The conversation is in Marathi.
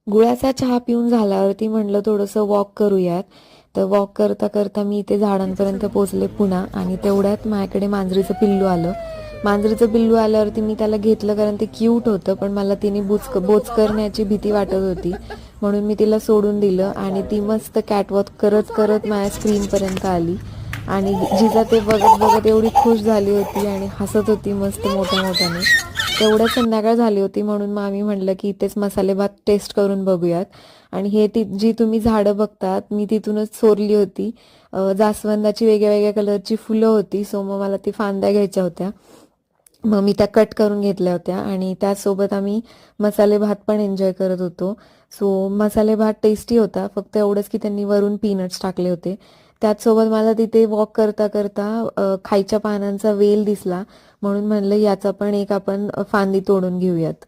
गुळाचा चहा पिऊन झाल्यावरती म्हणलं थोडंसं वॉक करूयात. तर वॉक करता करता मी इथे झाडांपर्यंत पोहोचले पुन्हा, आणि तेवढ्यात माझ्याकडे मांजरीचं पिल्लू आलं. मांजरीचं पिल्लू आल्यावरती मी त्याला घेतलं कारण ते क्यूट होतं, पण मला तिने बोच करण्याची भीती वाटत होती, म्हणून मी तिला सोडून दिलं आणि ती मस्त कॅटवॉक करत करत माझ्या स्क्रीनपर्यंत आली. आणि जिजा ते बघत बघत एवढी खुश झाली होती आणि हसत होती मस्त मोठ्या मोठ्याने. तेवढ्या संध्याकाळ झाली होती, म्हणून मग आम्ही म्हटलं की इथेच मसाले भात टेस्ट करून बघूयात. आणि हे जी तुम्ही झाडं बघतात मी तिथूनच चोरली होती. जास्वंदाची वेगळ्या वेगळ्या कलरची फुलं होती, सो मग मला ती फांद्या घ्यायच्या होत्या. मग मी त्या कट करून घेतल्या होत्या आणि त्यासोबत आम्ही मसाले भात पण एन्जॉय करत होतो. सो मसाले भात टेस्टी होता, फक्त एवढंच की त्यांनी वरून पीनट्स टाकले होते. त्याचसोबत मला तिथे वॉक करता करता खायच्या पानांचा वेल दिसला, म्हणून म्हणलं याचा पण एक आपण फांदी तोडून घेऊयात.